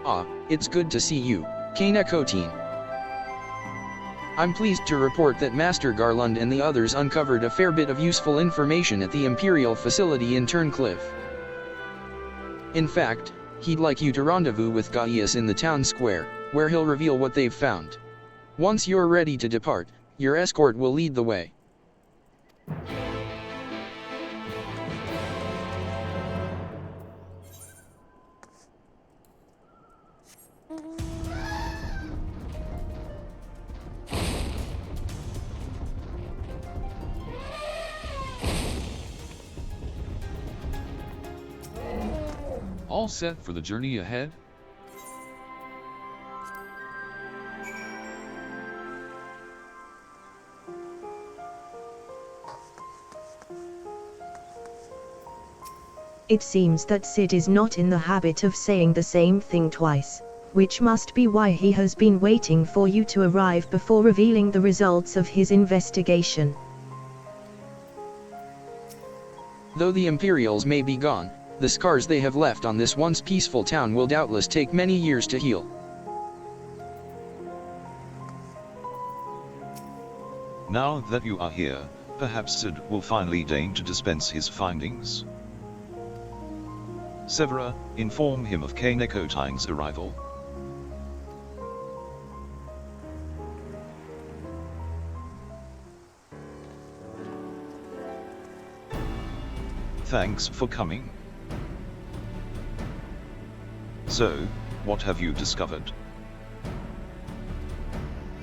Ah, it's good to see you, Kanekotine. I'm pleased to report that Master Garland and the others uncovered a fair bit of useful information at the Imperial facility in Terncliff. In fact, he'd like you to rendezvous with Gaius in the town square, where he'll reveal what they've found. Once you're ready to depart, your escort will lead the way. All set for the journey ahead? It seems that Sid is not in the habit of saying the same thing twice, which must be why he has been waiting for you to arrive before revealing the results of his investigation. Though the Imperials may be gone, the scars they have left on this once peaceful town will doubtless take many years to heal. Now that you are here, perhaps Sid will finally deign to dispense his findings. Severa, inform him of Kanekotine's arrival. Thanks for coming. So, what have you discovered?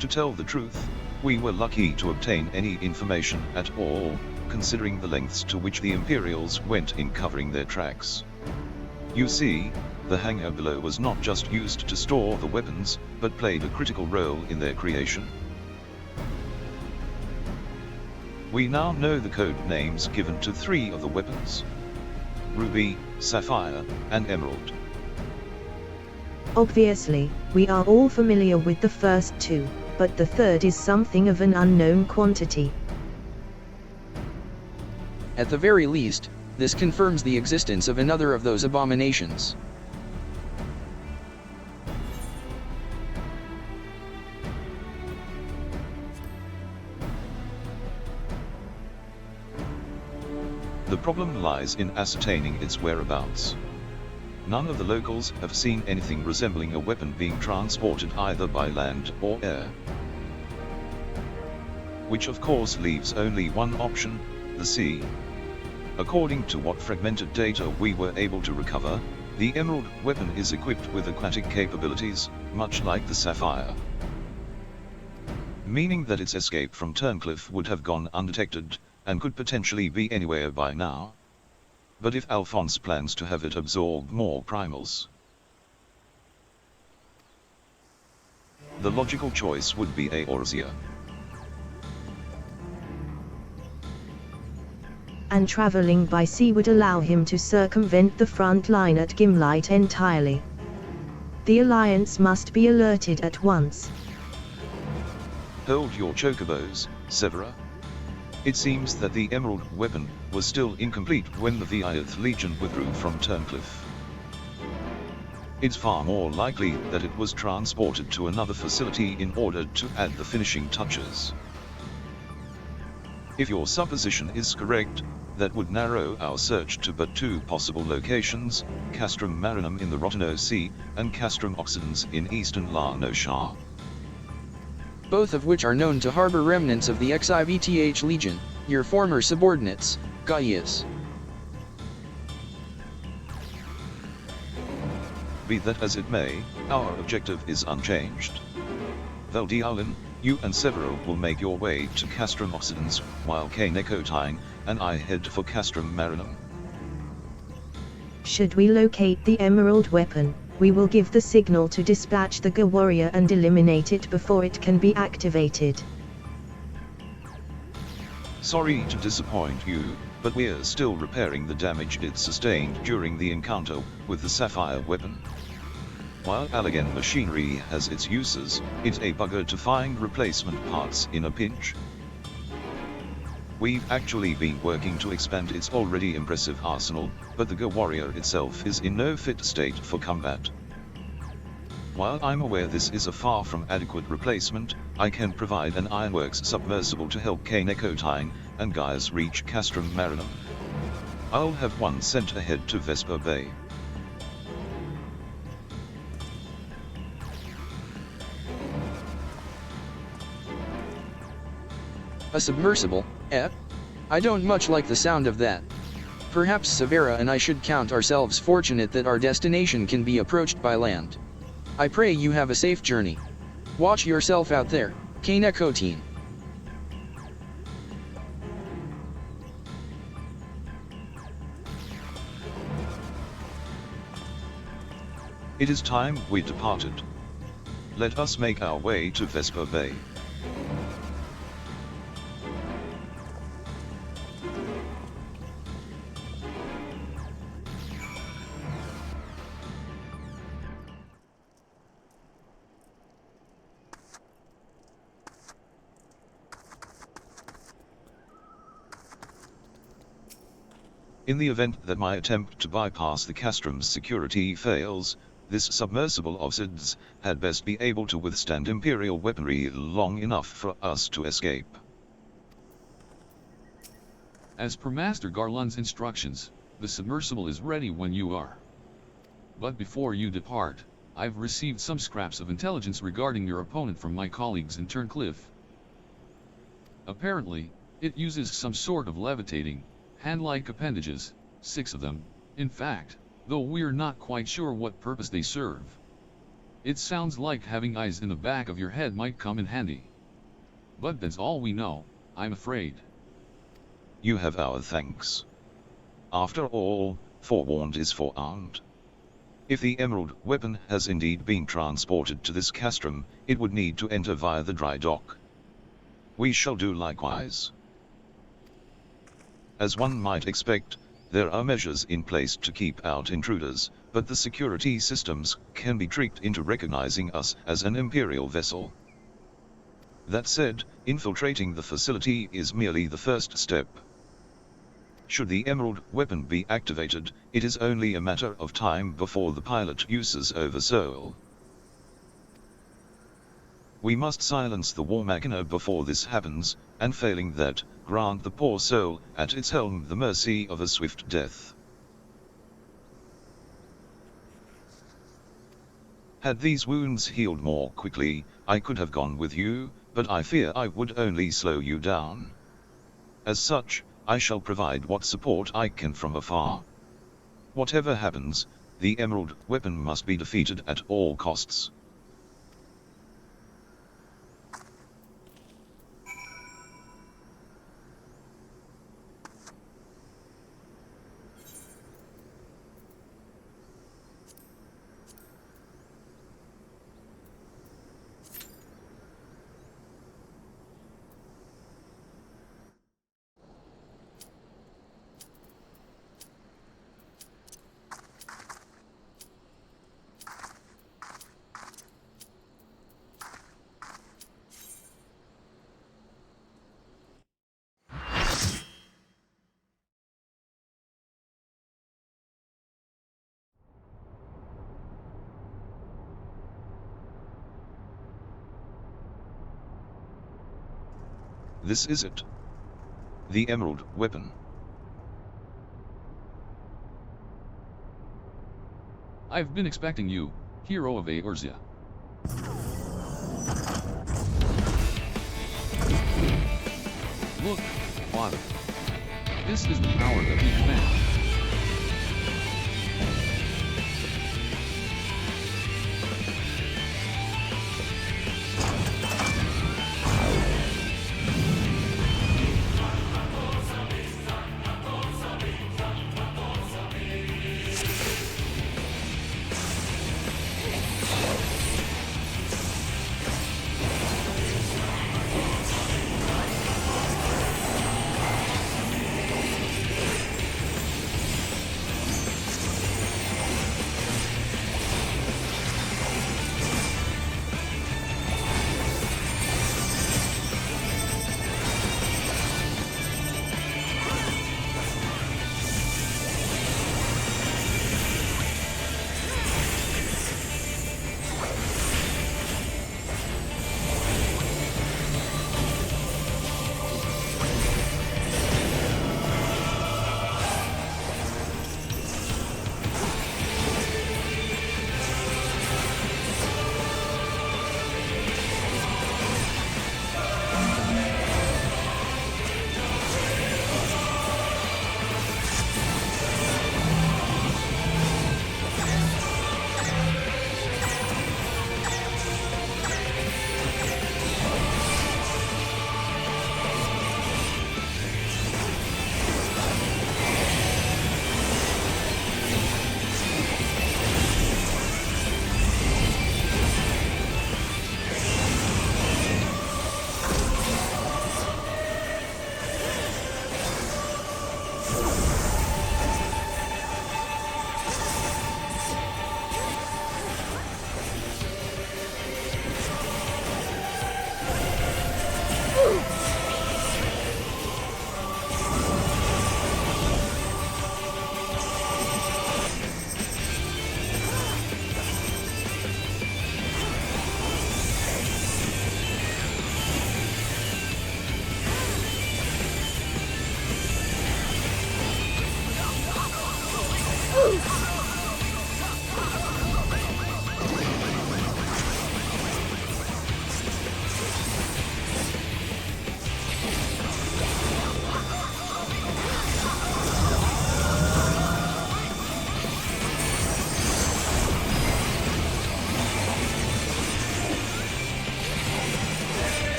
To tell the truth, we were lucky to obtain any information at all, considering the lengths to which the Imperials went in covering their tracks. You see, the hangar below was not just used to store the weapons, but played a critical role in their creation. We now know the code names given to 3 of the weapons: Ruby, Sapphire, and Emerald. Obviously, we are all familiar with the first 2, but the third is something of an unknown quantity. At the very least, this confirms the existence of another of those abominations. The problem lies in ascertaining its whereabouts. None of the locals have seen anything resembling a weapon being transported either by land or air. Which of course leaves only one option: the sea. According to what fragmented data we were able to recover, the Emerald weapon is equipped with aquatic capabilities, much like the Sapphire. Meaning that its escape from Terncliff would have gone undetected, and could potentially be anywhere by now. But if Alphonse plans to have it absorb more primals, the logical choice would be Eorzea. And traveling by sea would allow him to circumvent the front line at Gimlight entirely. The Alliance must be alerted at once. Hold your chocobos, Severa. It seems that the Emerald weapon was still incomplete when the Viath Legion withdrew from Terncliff. It's far more likely that it was transported to another facility in order to add the finishing touches. If your supposition is correct, that would narrow our search to but 2 possible locations: Castrum Marinum in the Rotano Sea, and Castrum Occidens in eastern La Noshar. Both of which are known to harbor remnants of the Xivth Legion, your former subordinates, Gaius. Be that as it may, our objective is unchanged. Veldialin, you and Severo will make your way to Castrum Occidens, while Kanekotine and I head for Castrum Marinum. Should we locate the Emerald weapon, we will give the signal to dispatch the Ga warrior and eliminate it before it can be activated. Sorry to disappoint you, but we're still repairing the damage it sustained during the encounter with the Sapphire weapon. While Allegan machinery has its uses, it's a bugger to find replacement parts in a pinch. We've actually been working to expand its already impressive arsenal, but the Ga warrior itself is in no fit state for combat. While I'm aware this is a far from adequate replacement, I can provide an Ironworks submersible to help Kanekotine and Gaius reach Castrum Marinum. I'll have one sent ahead to Vesper Bay. A submersible, eh? I don't much like the sound of that. Perhaps Severa and I should count ourselves fortunate that our destination can be approached by land. I pray you have a safe journey. Watch yourself out there, Kanekotine. It is time we departed. Let us make our way to Vesper Bay. In the event that my attempt to bypass the Castrum's security fails, this submersible of SIDS had best be able to withstand Imperial weaponry long enough for us to escape. As per Master Garland's instructions, the submersible is ready when you are. But before you depart, I've received some scraps of intelligence regarding your opponent from my colleagues in Terncliff. Apparently, it uses some sort of levitating, hand-like appendages, 6 of them, in fact, though we're not quite sure what purpose they serve. It sounds like having eyes in the back of your head might come in handy. But that's all we know, I'm afraid. You have our thanks. After all, forewarned is forearmed. If the emerald weapon has indeed been transported to this castrum, it would need to enter via the dry dock. We shall do likewise. As one might expect, there are measures in place to keep out intruders, but the security systems can be tricked into recognizing us as an Imperial vessel. That said, infiltrating the facility is merely the first step. Should the emerald weapon be activated, it is only a matter of time before the pilot uses Oversoul. We must silence the war machina before this happens, and failing that, grant the poor soul at its helm the mercy of a swift death. Had these wounds healed more quickly, I could have gone with you, but I fear I would only slow you down. As such, I shall provide what support I can from afar. Whatever happens, the emerald weapon must be defeated at all costs. This is it. The emerald weapon. I've been expecting you, hero of Eorzea. Look, Father. This is the power that we command.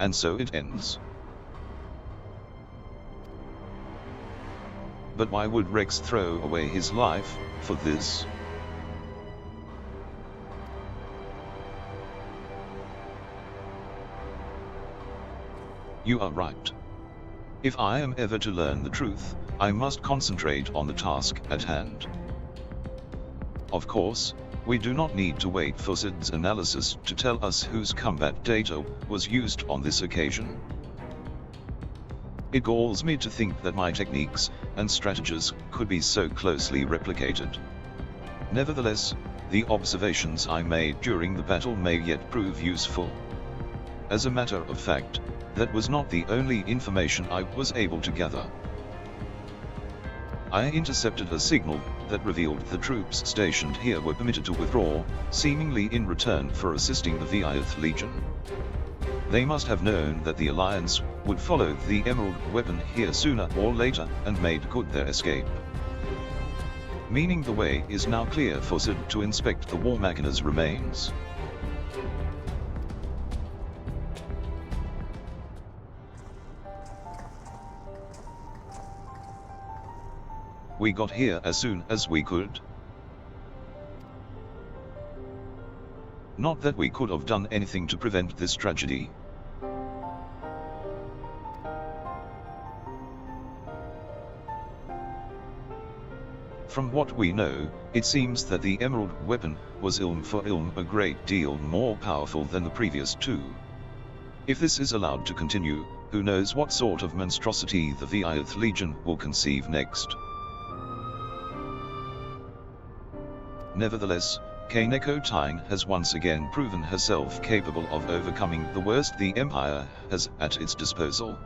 And so it ends. But why would Rex throw away his life for this? You are right. If I am ever to learn the truth, I must concentrate on the task at hand. Of course, we do not need to wait for Sid's analysis to tell us whose combat data was used on this occasion. It galls me to think that my techniques and strategies could be so closely replicated. Nevertheless, the observations I made during the battle may yet prove useful. As a matter of fact, that was not the only information I was able to gather. I intercepted a signal that revealed the troops stationed here were permitted to withdraw, seemingly in return for assisting the Werlyt Legion. They must have known that the Alliance would follow the Emerald weapon here sooner or later and made good their escape. Meaning the way is now clear for Sid to inspect the War Machiner's remains. We got here as soon as we could. Not that we could have done anything to prevent this tragedy. From what we know, it seems that the Emerald weapon was ilm for ilm a great deal more powerful than the previous two. If this is allowed to continue, who knows what sort of monstrosity the Werlyt Legion will conceive next. Nevertheless, Kaneko Tyne has once again proven herself capable of overcoming the worst the Empire has at its disposal.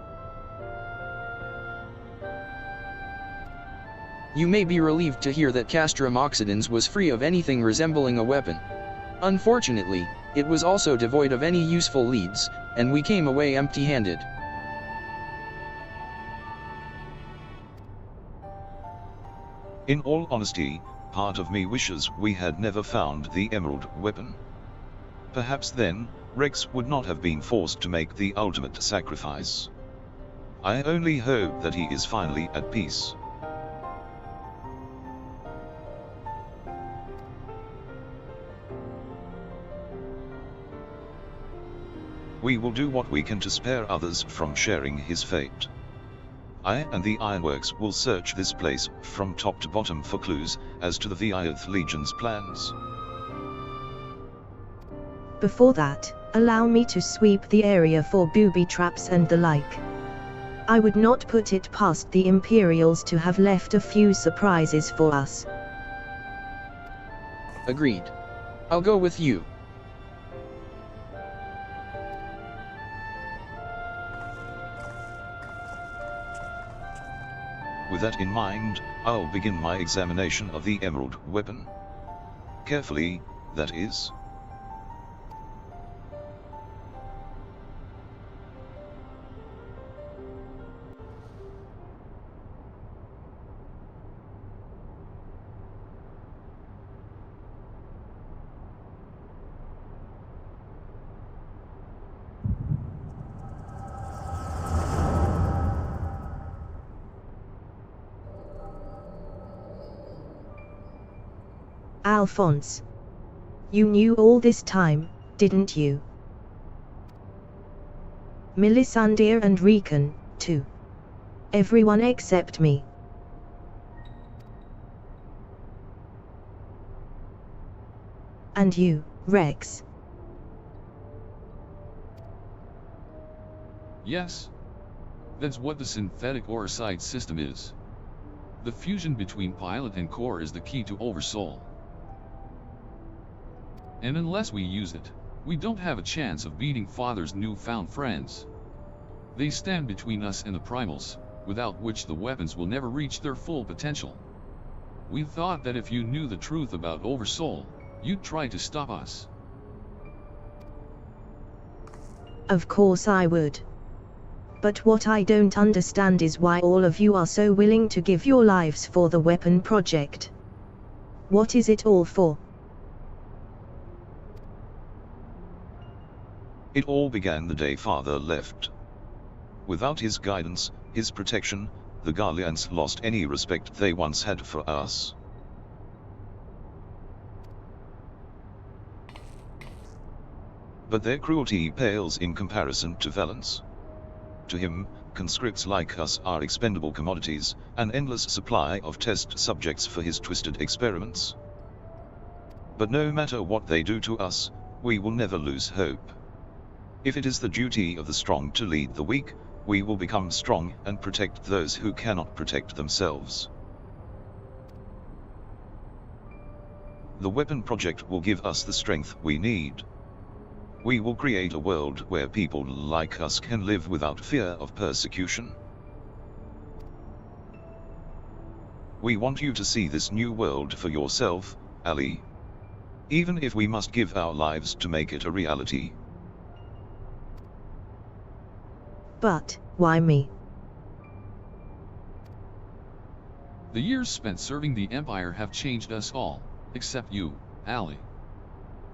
You may be relieved to hear that Castrum Oxidans was free of anything resembling a weapon. Unfortunately, it was also devoid of any useful leads, and we came away empty-handed. In all honesty, part of me wishes we had never found the emerald weapon. Perhaps then, Rex would not have been forced to make the ultimate sacrifice. I only hope that he is finally at peace. We will do what we can to spare others from sharing his fate. I and the Ironworks will search this place from top to bottom for clues as to the Werlyt Legion's plans. Before that, allow me to sweep the area for booby traps and the like. I would not put it past the Imperials to have left a few surprises for us. Agreed. I'll go with you. With that in mind, I'll begin my examination of the emerald weapon. Carefully, that is. Alphonse. You knew all this time, didn't you? Melisandre and Rickon, too. Everyone except me. And you, Rex. Yes. That's what the synthetic Orosite system is. The fusion between pilot and core is the key to Oversoul. And unless we use it, we don't have a chance of beating Father's newfound friends. They stand between us and the primals, without which the weapons will never reach their full potential. We thought that if you knew the truth about Oversoul, you'd try to stop us. Of course I would. But what I don't understand is why all of you are so willing to give your lives for the weapon project. What is it all for? It all began the day Father left. Without his guidance, his protection, the Garleans lost any respect they once had for us. But their cruelty pales in comparison to Valence. To him, conscripts like us are expendable commodities, an endless supply of test subjects for his twisted experiments. But no matter what they do to us, we will never lose hope. If it is the duty of the strong to lead the weak, we will become strong and protect those who cannot protect themselves. The weapon project will give us the strength we need. We will create a world where people like us can live without fear of persecution. We want you to see this new world for yourself, Ali. Even if we must give our lives to make it a reality. But, why me? The years spent serving the Empire have changed us all, except you, Ali.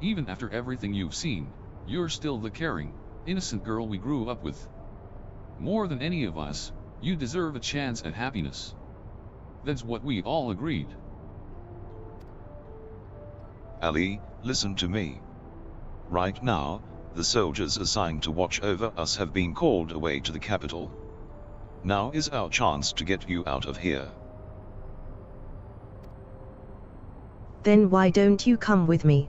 Even after everything you've seen, you're still the caring, innocent girl we grew up with. More than any of us, you deserve a chance at happiness. That's what we all agreed. Ali, listen to me. Right now, the soldiers assigned to watch over us have been called away to the capital. Now is our chance to get you out of here. Then why don't you come with me?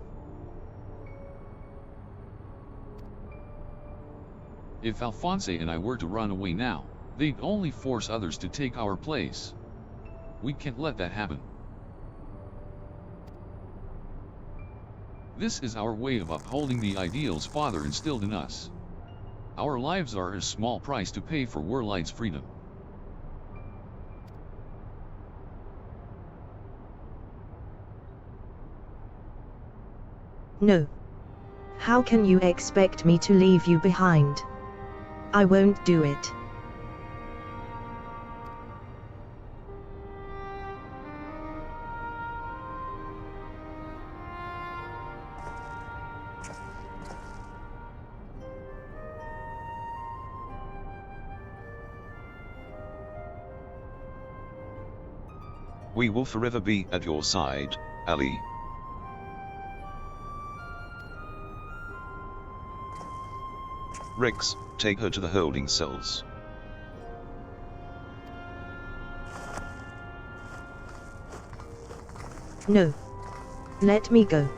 If Alphonse and I were to run away now, they'd only force others to take our place. We can't let that happen. This is our way of upholding the ideals Father instilled in us. Our lives are a small price to pay for Werlyt's freedom. No. How can you expect me to leave you behind? I won't do it. We will forever be at your side, Ali. Rex, take her to the holding cells. No. Let me go.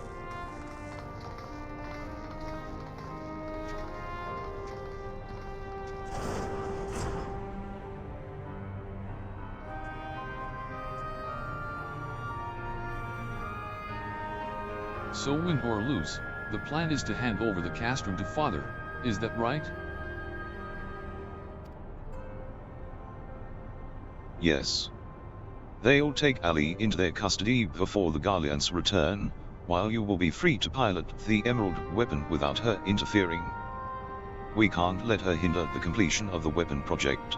So win or lose, the plan is to hand over the castrum to Father, is that right? Yes. They'll take Ali into their custody before the Garlians return, while you will be free to pilot the emerald weapon without her interfering. We can't let her hinder the completion of the weapon project.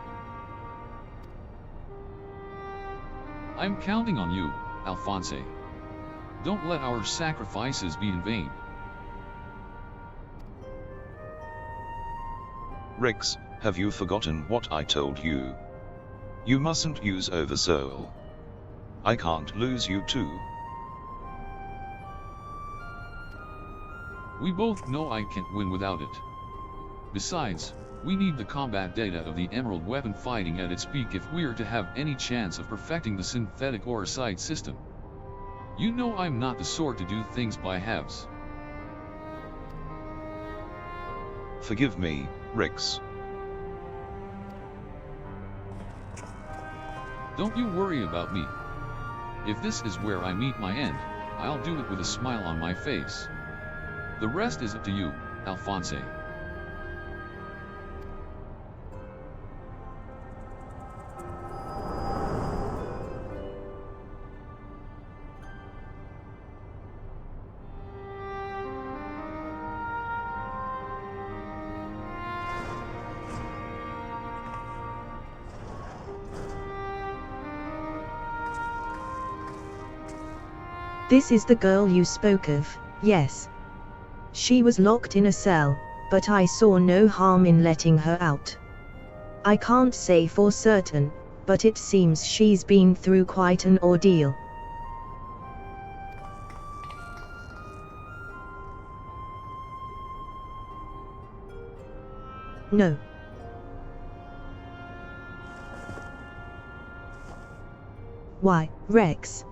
I'm counting on you, Alphonse. Don't let our sacrifices be in vain. Rex, have you forgotten what I told you? You mustn't use Oversoul. I can't lose you too. We both know I can't win without it. Besides, we need the combat data of the emerald weapon fighting at its peak if we're to have any chance of perfecting the synthetic orosite system. You know I'm not the sort to do things by halves. Forgive me, Rex. Don't you worry about me. If this is where I meet my end, I'll do it with a smile on my face. The rest is up to you, Alphonse. This is the girl you spoke of, yes. She was locked in a cell, but I saw no harm in letting her out. I can't say for certain, but it seems she's been through quite an ordeal. No. Why, Rex?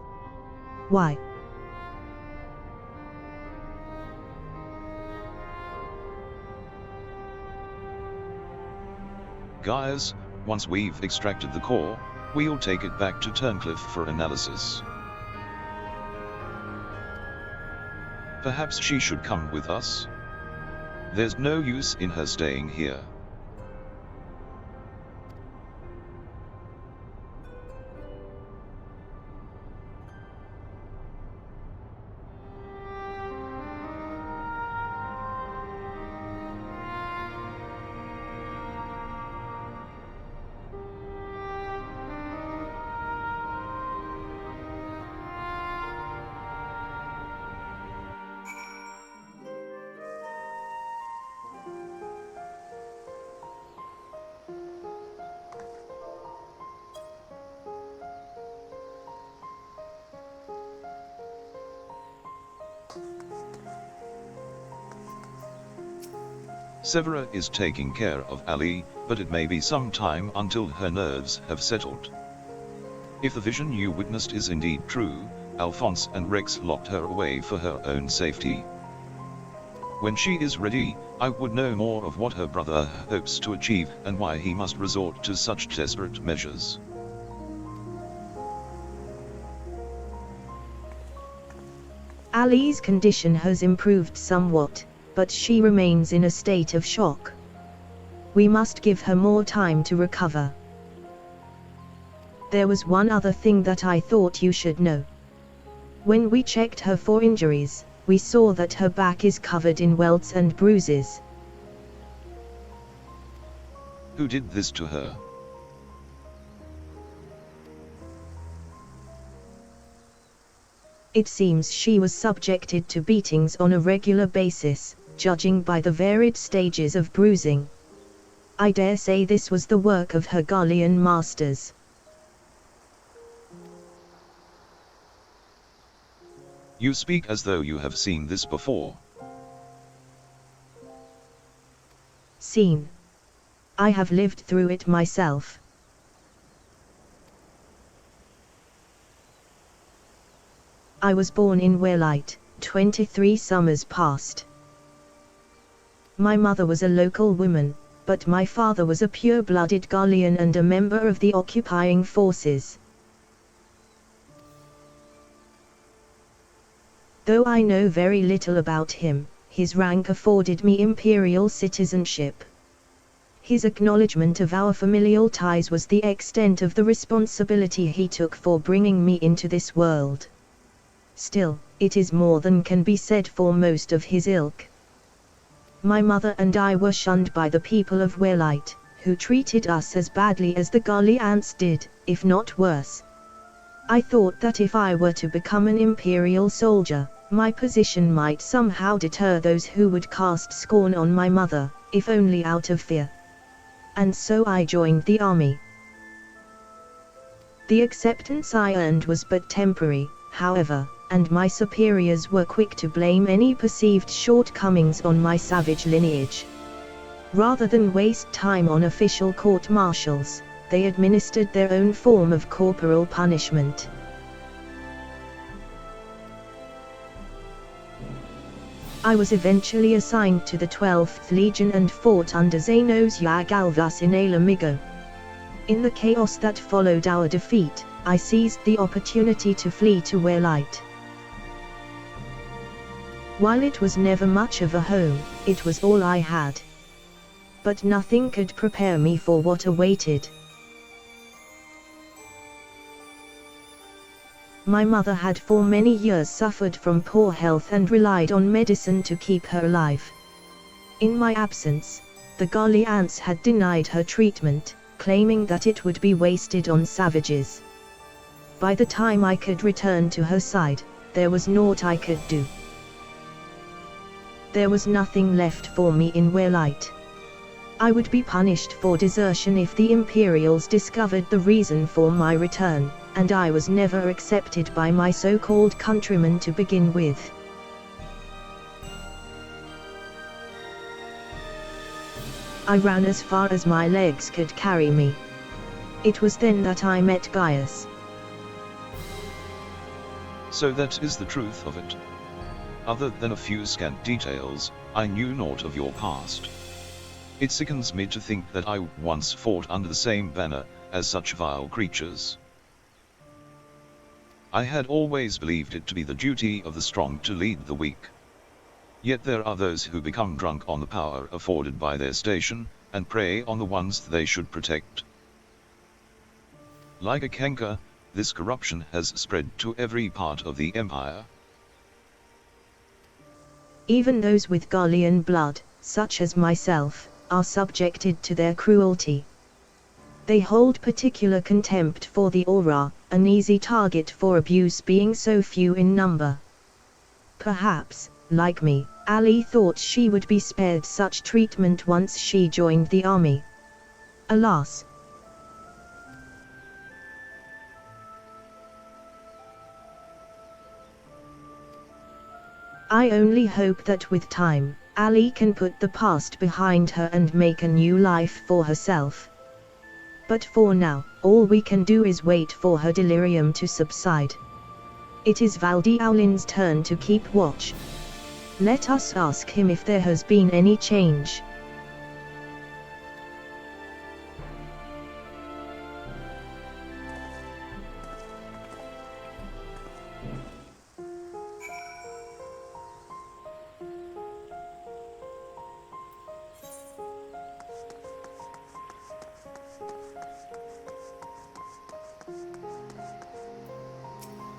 Why? Guys, once we've extracted the core, we'll take it back to Terncliff for analysis. Perhaps she should come with us? There's no use in her staying here. Severa is taking care of Ali, but it may be some time until her nerves have settled. If the vision you witnessed is indeed true, Alphonse and Rex locked her away for her own safety. When she is ready, I would know more of what her brother hopes to achieve and why he must resort to such desperate measures. Ali's condition has improved somewhat, but she remains in a state of shock. We must give her more time to recover. There was one other thing that I thought you should know. When we checked her for injuries, we saw that her back is covered in welts and bruises. Who did this to her? It seems she was subjected to beatings on a regular basis, judging by the varied stages of bruising. I dare say this was the work of her Garlean masters. You speak as though you have seen this before. Seen. I have lived through it myself. I was born in Werlyt, 23 summers past. My mother was a local woman, but my father was a pure-blooded Garlean and a member of the occupying forces. Though I know very little about him, his rank afforded me imperial citizenship. His acknowledgement of our familial ties was the extent of the responsibility he took for bringing me into this world. Still, it is more than can be said for most of his ilk. My mother and I were shunned by the people of Werlyt, who treated us as badly as the Garleans did, if not worse. I thought that if I were to become an imperial soldier, my position might somehow deter those who would cast scorn on my mother, if only out of fear. And so I joined the army. The acceptance I earned was but temporary, however, and my superiors were quick to blame any perceived shortcomings on my savage lineage. Rather than waste time on official court-martials, they administered their own form of corporal punishment. I was eventually assigned to the 12th Legion and fought under Zanos Yagalvas in Alamigo. In the chaos that followed our defeat, I seized the opportunity to flee to Werlyt. While it was never much of a home, it was all I had. But nothing could prepare me for what awaited. My mother had for many years suffered from poor health and relied on medicine to keep her alive. In my absence, the Garleans had denied her treatment, claiming that it would be wasted on savages. By the time I could return to her side, there was naught I could do. There was nothing left for me in Werlyt. I would be punished for desertion if the Imperials discovered the reason for my return, and I was never accepted by my so-called countrymen to begin with. I ran as far as my legs could carry me. It was then that I met Gaius. So that is the truth of it. Other than a few scant details, I knew naught of your past. It sickens me to think that I once fought under the same banner as such vile creatures. I had always believed it to be the duty of the strong to lead the weak. Yet there are those who become drunk on the power afforded by their station, and prey on the ones they should protect. Like a canker, this corruption has spread to every part of the empire. Even those with Garlean blood, such as myself, are subjected to their cruelty. They hold particular contempt for the aura, an easy target for abuse being so few in number. Perhaps, like me, Ali thought she would be spared such treatment once she joined the army. Alas! I only hope that with time, Ali can put the past behind her and make a new life for herself. But for now, all we can do is wait for her delirium to subside. It is Valdiaulin's turn to keep watch. Let us ask him if there has been any change.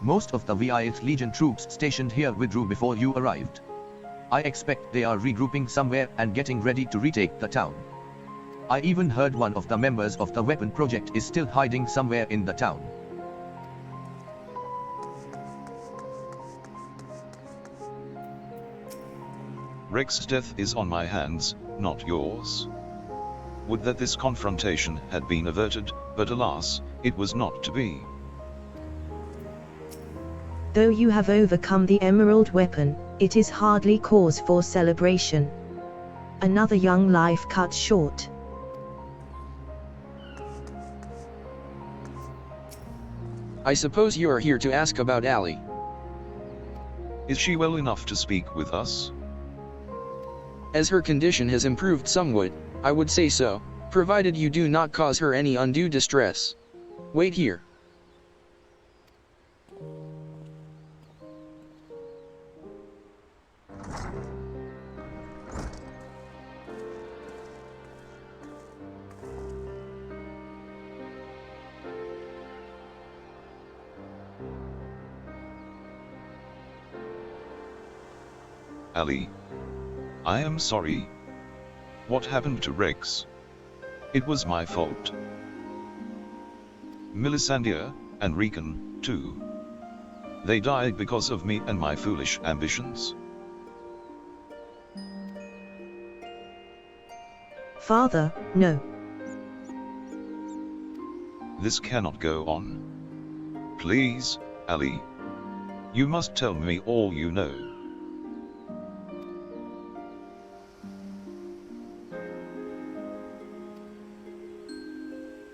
Most of the Werlyt Legion troops stationed here withdrew before you arrived. I expect they are regrouping somewhere and getting ready to retake the town. I even heard one of the members of the weapon project is still hiding somewhere in the town. Rex's death is on my hands, not yours. Would that this confrontation had been averted, but alas, it was not to be. Though you have overcome the emerald weapon, it is hardly cause for celebration. Another young life cut short. I suppose you are here to ask about Ali. Is she well enough to speak with us? As her condition has improved somewhat, I would say so, provided you do not cause her any undue distress. Wait here. Ali. I am sorry. What happened to Rex? It was my fault. Melisandre, and Rickon, too. They died because of me and my foolish ambitions. Father, no. This cannot go on. Please, Ali. You must tell me all you know.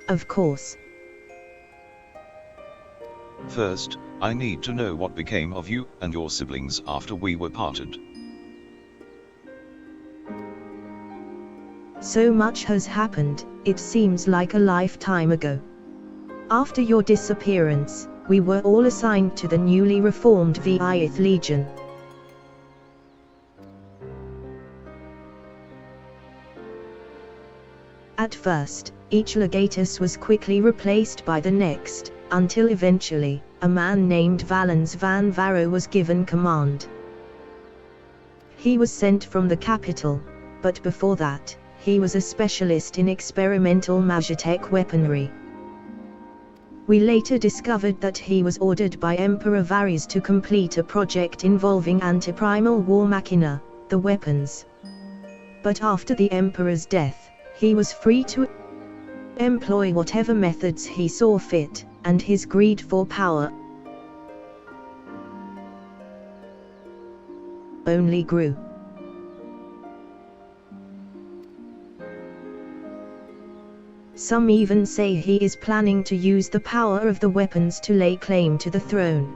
Of course. First, I need to know what became of you and your siblings after we were parted. So much has happened, it seems like a lifetime ago. After your disappearance, we were all assigned to the newly reformed Werlyt Legion. At first, each legatus was quickly replaced by the next, until eventually, a man named Valens van Varro was given command. He was sent from the capital, but before that, he was a specialist in experimental magitech weaponry. We later discovered that he was ordered by Emperor Varys to complete a project involving antiprimal war machina, the weapons. But after the Emperor's death, he was free to employ whatever methods he saw fit, and his greed for power only grew. Some even say he is planning to use the power of the weapons to lay claim to the throne.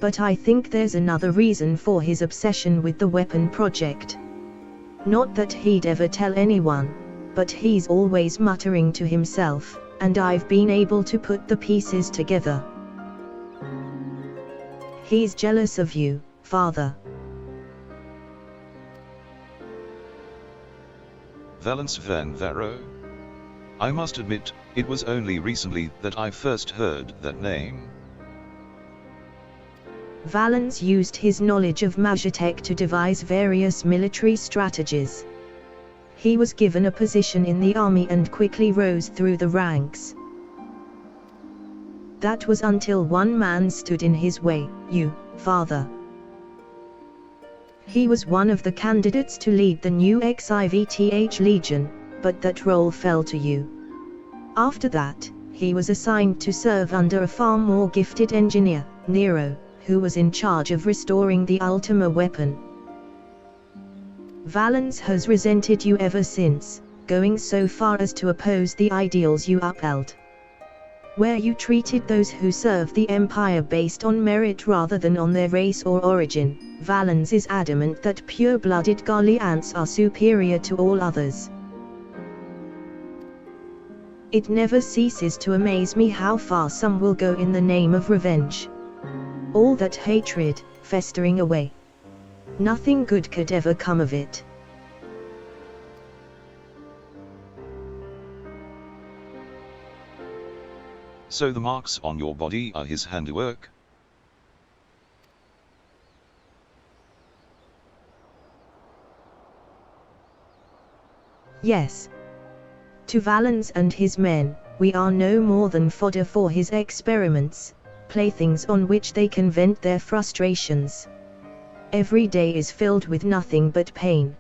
But I think there's another reason for his obsession with the weapon project. Not that he'd ever tell anyone, but he's always muttering to himself, and I've been able to put the pieces together. He's jealous of you, Father. Valens van Varro? I must admit, it was only recently that I first heard that name. Valens used his knowledge of magitech to devise various military strategies. He was given a position in the army and quickly rose through the ranks. That was until one man stood in his way, you, Father. He was one of the candidates to lead the new XIVTH Legion, but that role fell to you. After that, he was assigned to serve under a far more gifted engineer, Nero, who was in charge of restoring the Ultima weapon. Valens has resented you ever since, going so far as to oppose the ideals you upheld. Where you treated those who serve the Empire based on merit rather than on their race or origin, Valens is adamant that pure-blooded Garleans are superior to all others. It never ceases to amaze me how far some will go in the name of revenge. All that hatred, festering away. Nothing good could ever come of it. So the marks on your body are his handiwork? Yes. To Valens and his men, we are no more than fodder for his experiments, playthings on which they can vent their frustrations. Every day is filled with nothing but pain.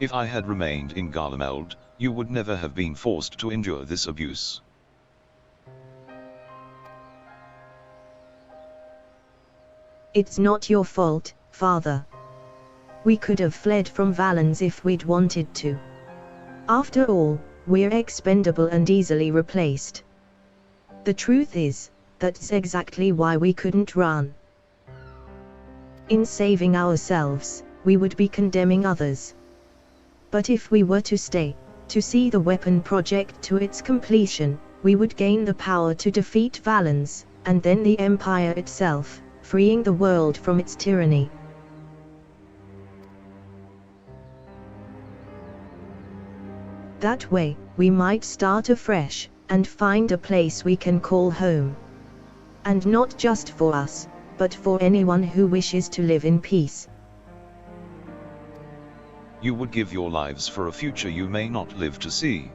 If I had remained in Garlemald, you would never have been forced to endure this abuse. It's not your fault, Father. We could have fled from Valens if we'd wanted to. After all, we're expendable and easily replaced. The truth is, that's exactly why we couldn't run. In saving ourselves, we would be condemning others. But if we were to stay, to see the weapon project to its completion, we would gain the power to defeat Valens, and then the Empire itself, freeing the world from its tyranny. That way, we might start afresh, and find a place we can call home. And not just for us, but for anyone who wishes to live in peace. You would give your lives for a future you may not live to see.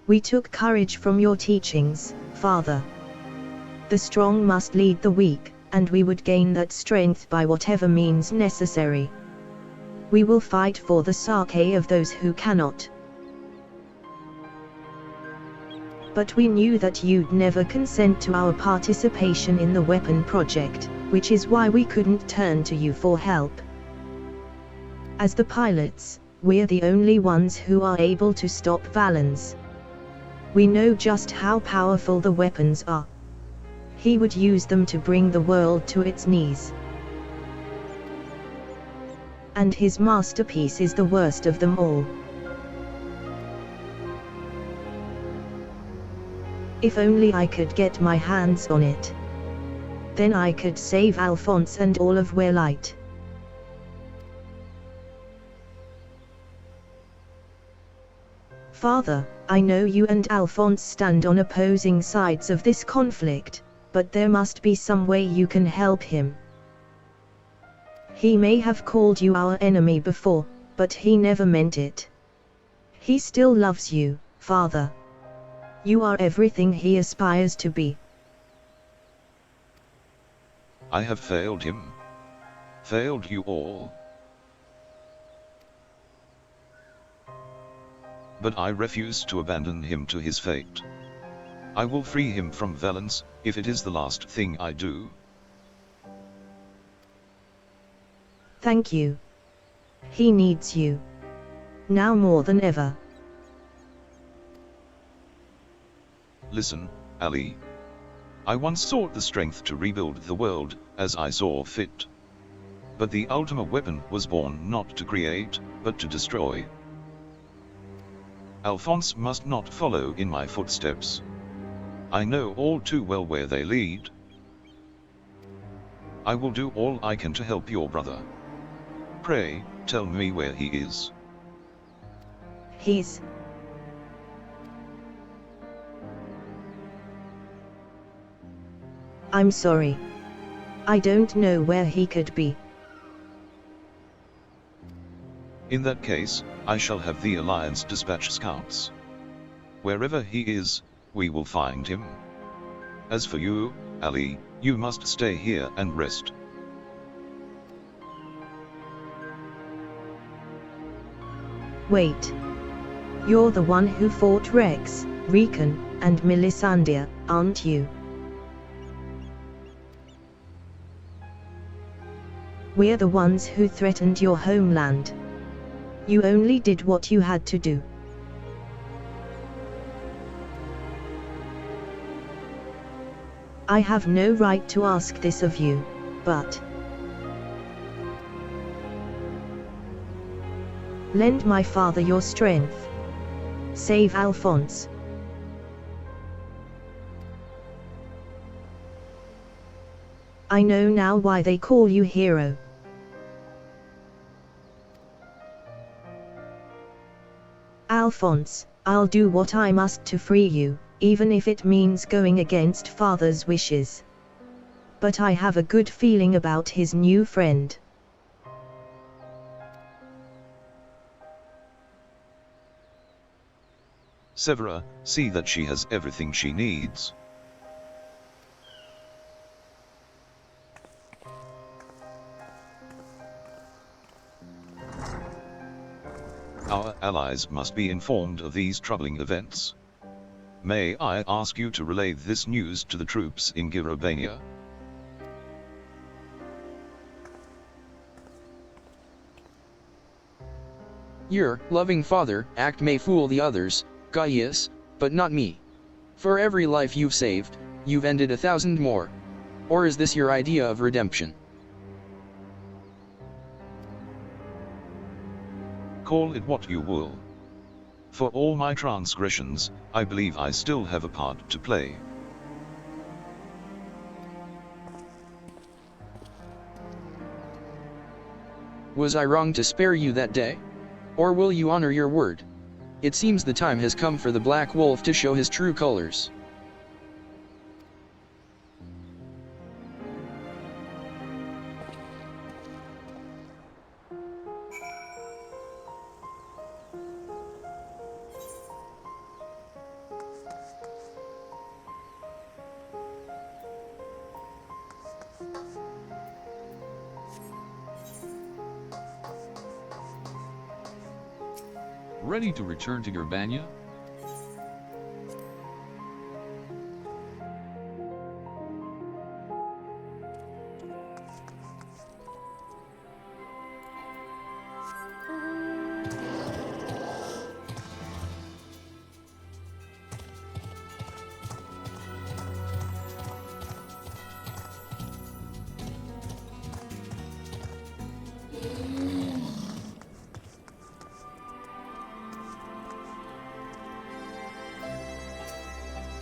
We took courage from your teachings, Father. The strong must lead the weak, and we would gain that strength by whatever means necessary. We will fight for the sake of those who cannot. But we knew that you'd never consent to our participation in the weapon project, which is why we couldn't turn to you for help. As the pilots, we're the only ones who are able to stop Valens. We know just how powerful the weapons are. He would use them to bring the world to its knees. And his masterpiece is the worst of them all. If only I could get my hands on it. Then I could save Alphonse and all of Werlyt. Father, I know you and Alphonse stand on opposing sides of this conflict, but there must be some way you can help him. He may have called you our enemy before, but he never meant it. He still loves you, Father. You are everything he aspires to be. I have failed him. Failed you all. But I refuse to abandon him to his fate. I will free him from Valens, if it is the last thing I do. Thank you. He needs you. Now more than ever. Listen, Ali. I once sought the strength to rebuild the world, as I saw fit. But the ultimate weapon was born not to create, but to destroy. Alphonse must not follow in my footsteps. I know all too well where they lead. I will do all I can to help your brother. Pray, tell me where he is. He's... I'm sorry. I don't know where he could be. In that case, I shall have the Alliance dispatch scouts. Wherever he is, we will find him. As for you, Ali, you must stay here and rest. Wait. You're the one who fought Rex, Rickon, and Melisandre, aren't you? We're the ones who threatened your homeland. You only did what you had to do. I have no right to ask this of you, but... lend my father your strength. Save Alphonse. I know now why they call you hero. Alphonse, I'll do what I must to free you, even if it means going against father's wishes. But I have a good feeling about his new friend. Severa, see that she has everything she needs. Our allies must be informed of these troubling events. May I ask you to relay this news to the troops in Girobania? Your loving father act may fool the others, Gaius, but not me. For every life you've saved, you've ended 1,000 more. Or is this your idea of redemption? Call it what you will. For all my transgressions, I believe I still have a part to play. Was I wrong to spare you that day? Or will you honor your word? It seems the time has come for the Black Wolf to show his true colors. Ready to return to Urbania?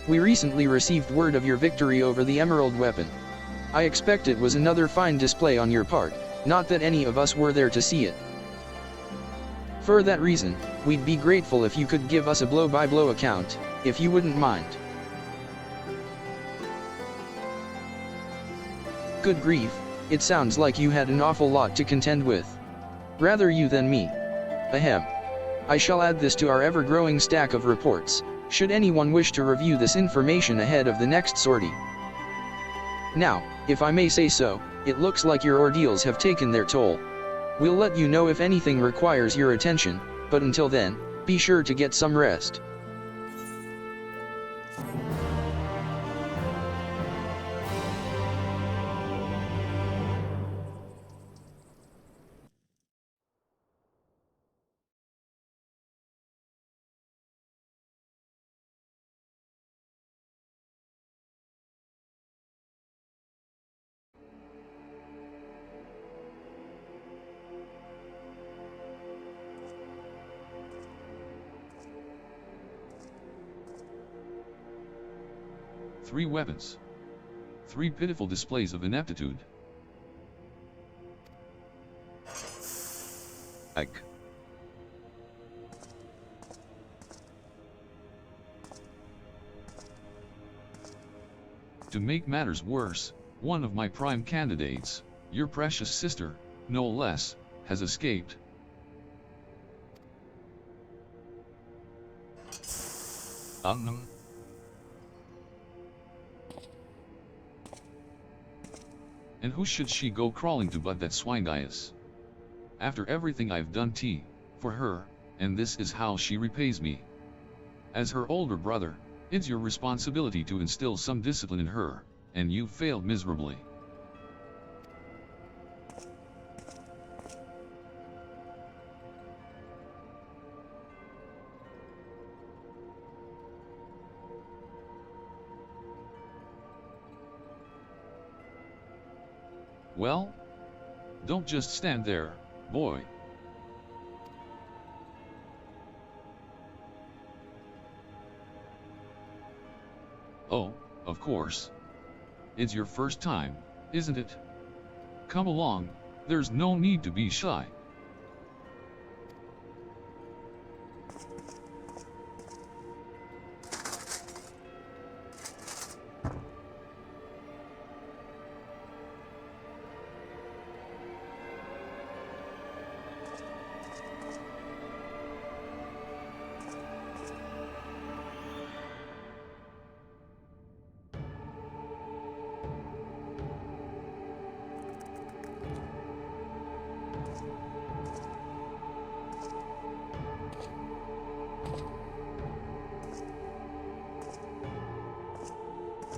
We recently received word of your victory over the Emerald Weapon. I expect it was another fine display on your part, not that any of us were there to see it. For that reason, we'd be grateful if you could give us a blow-by-blow account, if you wouldn't mind. Good grief, it sounds like you had an awful lot to contend with. Rather you than me. Ahem. I shall add this to our ever-growing stack of reports, should anyone wish to review this information ahead of the next sortie. Now, if I may say so, it looks like your ordeals have taken their toll. We'll let you know if anything requires your attention, but until then, be sure to get some rest. Three weapons. 3 pitiful displays of ineptitude. Ag. To make matters worse, one of my prime candidates, your precious sister, no less, has escaped. Unknown. And who should she go crawling to but that swine Gaius? After everything I've done for her, and this is how she repays me. As her older brother, it's your responsibility to instill some discipline in her, and you failed miserably. Well? Don't just stand there, boy. Oh, of course. It's your first time, isn't it? Come along, there's no need to be shy.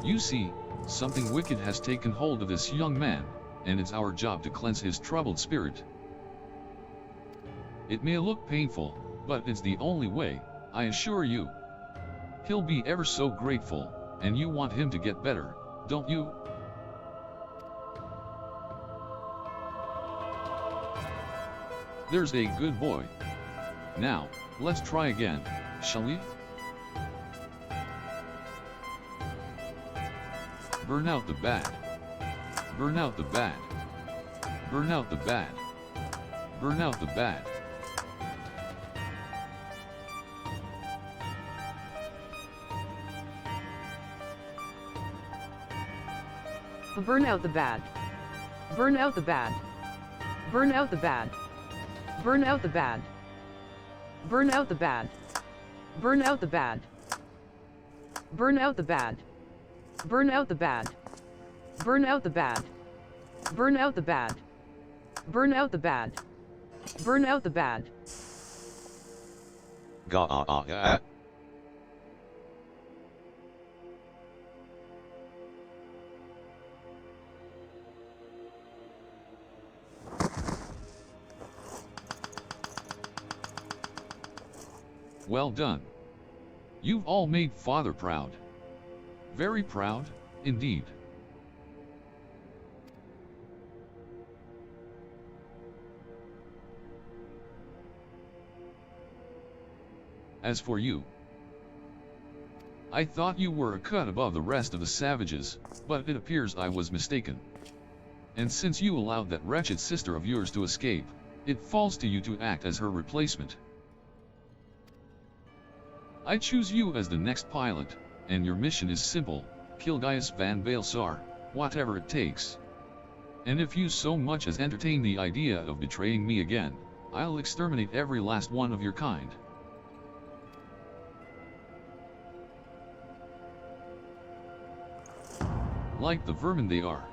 You see, something wicked has taken hold of this young man, and it's our job to cleanse his troubled spirit. It may look painful, but it's the only way, I assure you. He'll be ever so grateful, and you want him to get better, don't you? There's a good boy. Now, let's try again, shall we? Burn out the bad. Burn out the bad. Burn out the bad. Burn out the bad. Burn out the bad. Burn out the bad. Burn out the bad. Burn out the bad. Burn out the bad. Burn out the bad. Burn out the bad. Burn out the bad. Burn out the bad. Burn out the bad. Burn out the bad. Burn out the bad. Well done. You've all made Father proud. Very proud, indeed. As for you, I thought you were a cut above the rest of the savages, but it appears I was mistaken. And since you allowed that wretched sister of yours to escape, it falls to you to act as her replacement. I choose you as the next pilot, and your mission is simple: kill Gaius van Baelsar, whatever it takes. And if you so much as entertain the idea of betraying me again, I'll exterminate every last one of your kind. Like the vermin they are.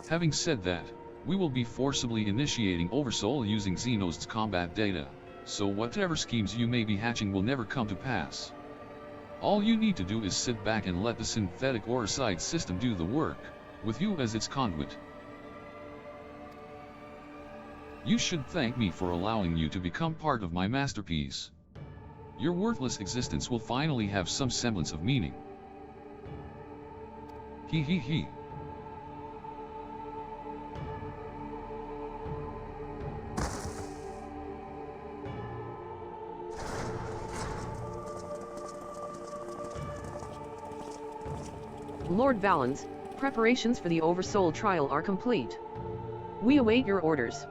Having said that, we will be forcibly initiating Oversoul using Xenost's combat data, so whatever schemes you may be hatching will never come to pass. All you need to do is sit back and let the synthetic Oricide system do the work, with you as its conduit. You should thank me for allowing you to become part of my masterpiece. Your worthless existence will finally have some semblance of meaning. Hee hee hee. Lord Valens, preparations for the Oversoul trial are complete. We await your orders.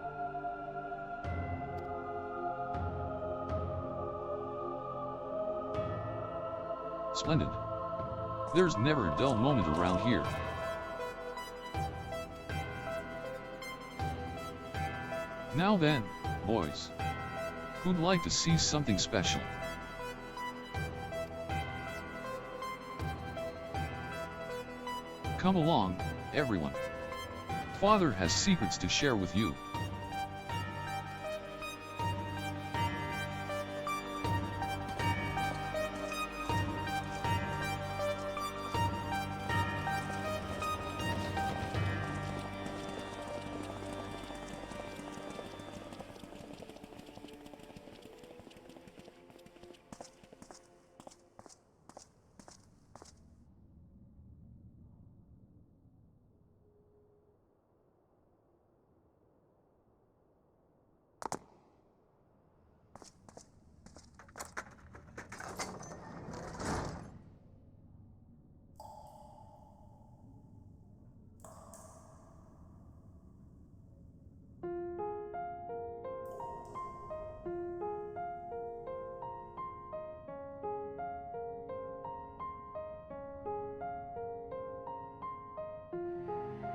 Splendid. There's never a dull moment around here. Now then, boys. Who'd like to see something special? Come along, everyone. Father has secrets to share with you.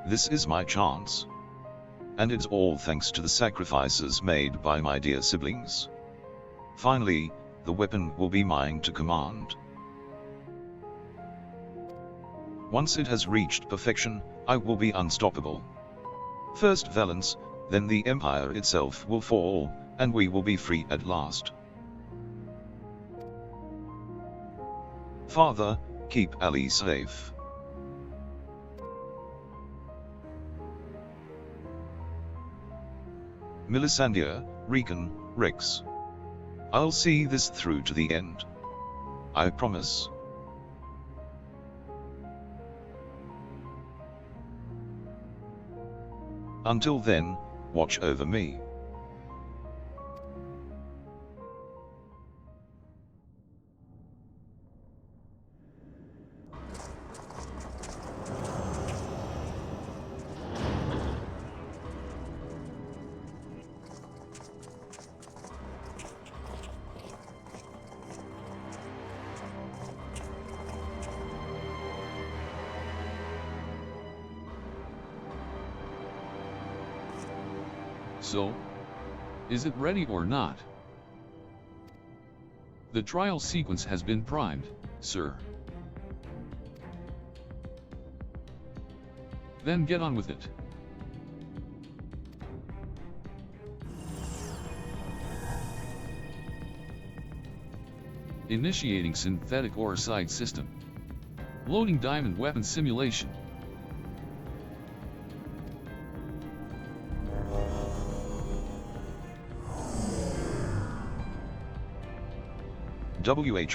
This is my chance. And it's all thanks to the sacrifices made by my dear siblings. Finally, the weapon will be mine to command. Once it has reached perfection, I will be unstoppable. First Valence, then the Empire itself will fall, and we will be free at last. Father, keep Ali safe. Melisandre, Rickon, Rex. I'll see this through to the end. I promise. Until then, watch over me. So, is it ready or not? The trial sequence has been primed, sir. Then get on with it. Initiating synthetic oricide system. Loading diamond weapon simulation.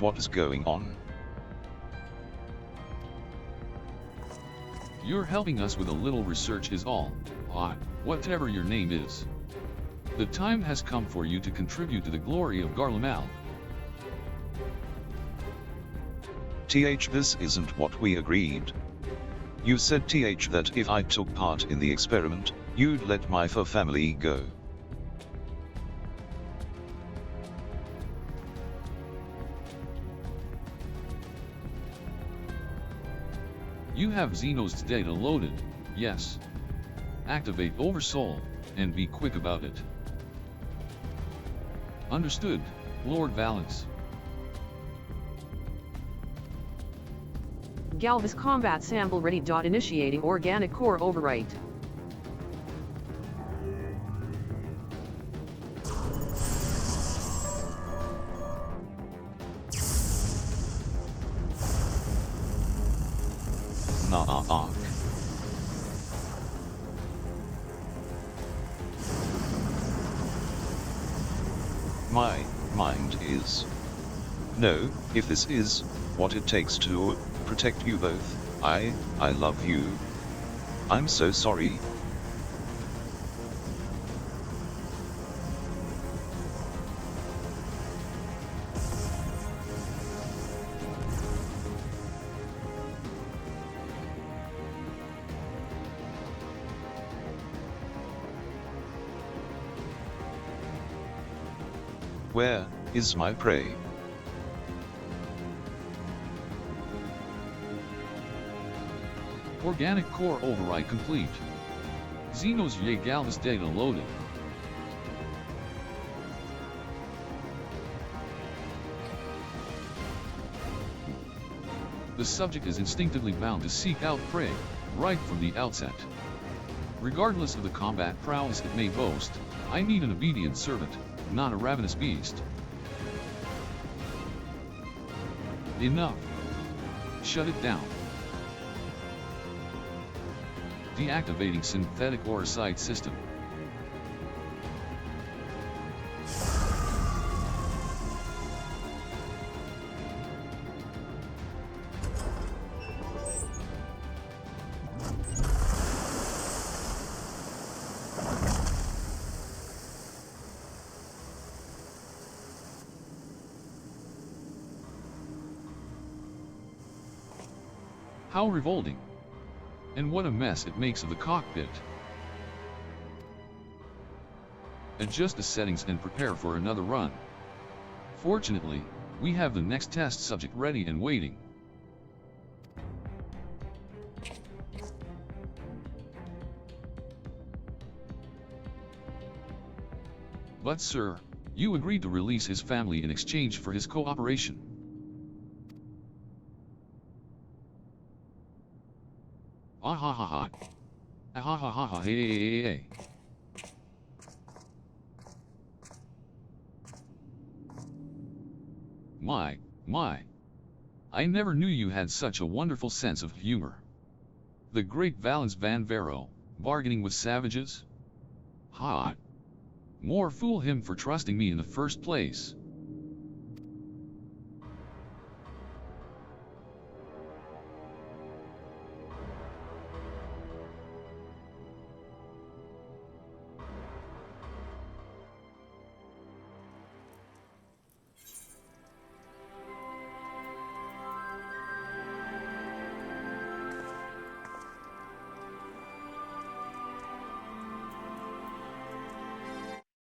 What is going on? You're helping us with a little research is all, whatever your name is. The time has come for you to contribute to the glory of Garlemald. This isn't what we agreed. You said that if I took part in the experiment, you'd let my fur family go. You have Xenos data loaded, yes. Activate Oversoul, and be quick about it. Understood, Lord Valence. Galvus combat sample ready. Initiating organic core overwrite. My mind is. No, if this is what it takes to protect you both, I love you. I'm so sorry. Where is my prey? Organic core override complete. Xenos Galvus data loaded. The subject is instinctively bound to seek out prey, right from the outset. Regardless of the combat prowess it may boast, I need an obedient servant, not a ravenous beast. Enough. Shut it down. Deactivating synthetic oricide system. How revolting. And what a mess it makes of the cockpit. Adjust the settings and prepare for another run. Fortunately, we have the next test subject ready and waiting. But sir, you agreed to release his family in exchange for his cooperation. Ah ha ha ha. Ah ha ha ha ha hey hey hey hey. My. I never knew you had such a wonderful sense of humor. The great Valens van Vero, bargaining with savages? Ha! More fool him for trusting me in the first place.